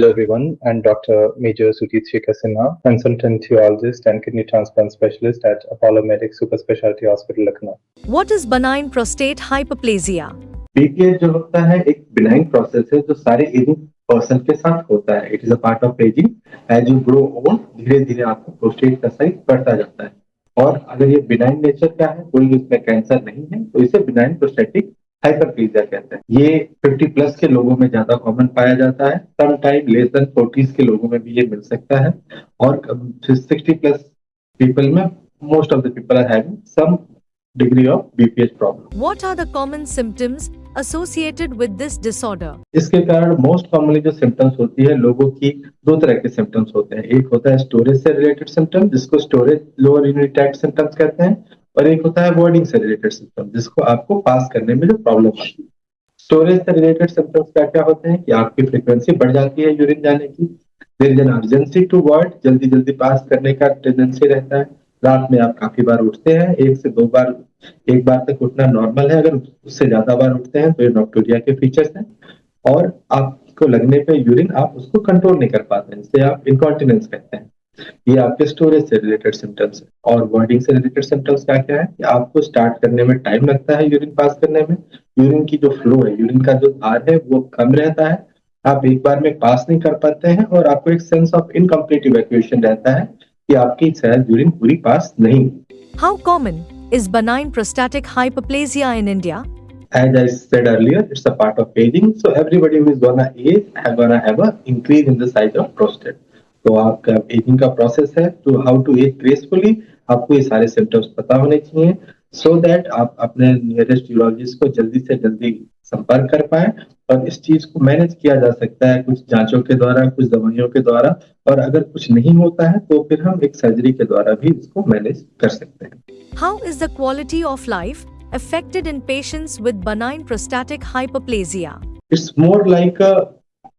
Hello everyone, I'm Dr. Major Sujit Shekhar Sinha, consultant urologist and kidney transplant specialist at Apollo Medics Super Specialty Hospital, Lucknow. What is benign prostate hyperplasia? BPH जो होता है एक benign process है जो सारे ageing person के साथ होता है. It is a part of ageing. As you grow old धीरे धीरे आपका प्रोस्टेट का साइज बढ़ता जाता है. और अगर ये बिनाइन नेचर का है, कोई इसमें कैंसर नहीं है, तो इसे बिनाइन प्रोस्टेटिक हाइपरप्लेजिया कहते हैं. ये 50 प्लस के लोगों में ज्यादा कॉमन पाया जाता है. Some time less than 40s के लोगों में भी ये मिल सकता है. और 60 प्लस पीपल में most of the people are having some degree of BPH problem. What are the common symptoms associated with this disorder? इसके कारण मोस्ट कॉमनली जो सिम्टम्स होती है लोगों की, दो तरह के सिम्टम्स होते हैं. एक होता है स्टोरेज से रिलेटेड सिम्टम जिसको storage lower urinary tract symptoms कहते हैं, और एक होता है वॉइडिंग से रिलेटेड सिम्टम जिसको आपको पास करने में जो प्रॉब्लम आती है. स्टोरेज से रिलेटेड सिम्टम्स क्या क्या होते हैं कि आपकी फ्रीक्वेंसी बढ़ जाती है यूरिन जाने की. There is an urgency to void, जल्दी जल्दी पास करने का टेंडेंसी रहता है. रात में आप काफी बार उठते हैं, एक से दो बार, एक बार तक उठना नॉर्मल है. अगर उससे ज्यादा बार उठते हैं तो ये नॉक्टूरिया के फीचर्स हैं. और आपको लगने पे यूरिन आप उसको कंट्रोल नहीं कर पाते हैं, इसे आप इनकॉन्टिनेंस कहते हैं. ये आपके स्टोरेज से रिलेटेड सिम्टम्स है. और वॉइडिंग से रिलेटेड सिम्टम्स क्या क्या है कि आपको स्टार्ट करने में टाइम लगता है यूरिन पास करने में. यूरिन की जो फ्लो है, यूरिन का जो धार है वो कम रहता है. आप एक बार में पास नहीं कर पाते हैं और आपको एक सेंस ऑफ इनकम्प्लीट इवैक्यूएशन रहता है कि आपकी शायद यूरिन पूरी पास नहीं. How common is benign prostatic hyperplasia in India? As I said earlier, it's a part of aging, so everybody who is gonna age gonna have a increase in the size of prostate. तो आपका ageing का process है, तो how to as gracefully आपको ये सारे symptoms पता होने चाहिए, सो दैट आप अपने नियरेस्ट यूरोलॉजिस्ट को जल्दी से जल्दी संपर्क कर पाए. और इस चीज को मैनेज किया जा सकता है कुछ जांचों के द्वारा, कुछ दवाइयों के द्वारा, और अगर कुछ नहीं होता है तो फिर हम एक सर्जरी के द्वारा भी इसको मैनेज कर सकते हैं. How is the quality of life affected in patients with benign prostatic hyperplasia? It's more like a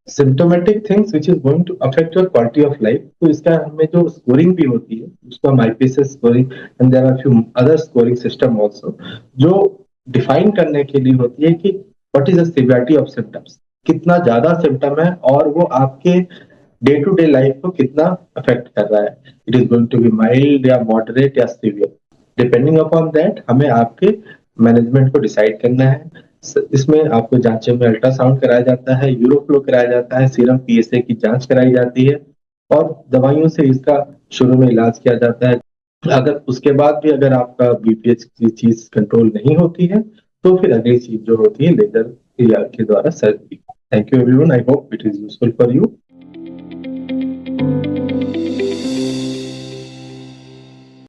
symptomatic things which is going to affect your quality of life. तो इसका हमें जो स्कोरिंग भी होती है उसको हम IPSS scoring and there are few other scoring system also, जो डिफाइन करने के लिए होती है कि what is the severity of symptoms, कितना ज्यादा सिम्टम है और वो आपके डे टू डे लाइफ को कितना अफेक्ट कर रहा है. It is going to be mild या मॉडरेट या सीवियर. डिपेंडिंग अपॉन दैट हमें आपके मैनेजमेंट को डिसाइड करना है. इसमें आपको जांचों में अल्ट्रासाउंड कराया जाता है, यूरोफ्लो कराया जाता है, सीरम PSA की जांच कराई जाती है, और दवाइयों से इसका शुरू में इलाज किया जाता है. अगर उसके बाद भी अगर आपका BPH की चीज कंट्रोल नहीं होती है तो फिर अगली चीज जो होती है लेजर के द्वारा surgery. Thank you everyone. I hope it is useful for you.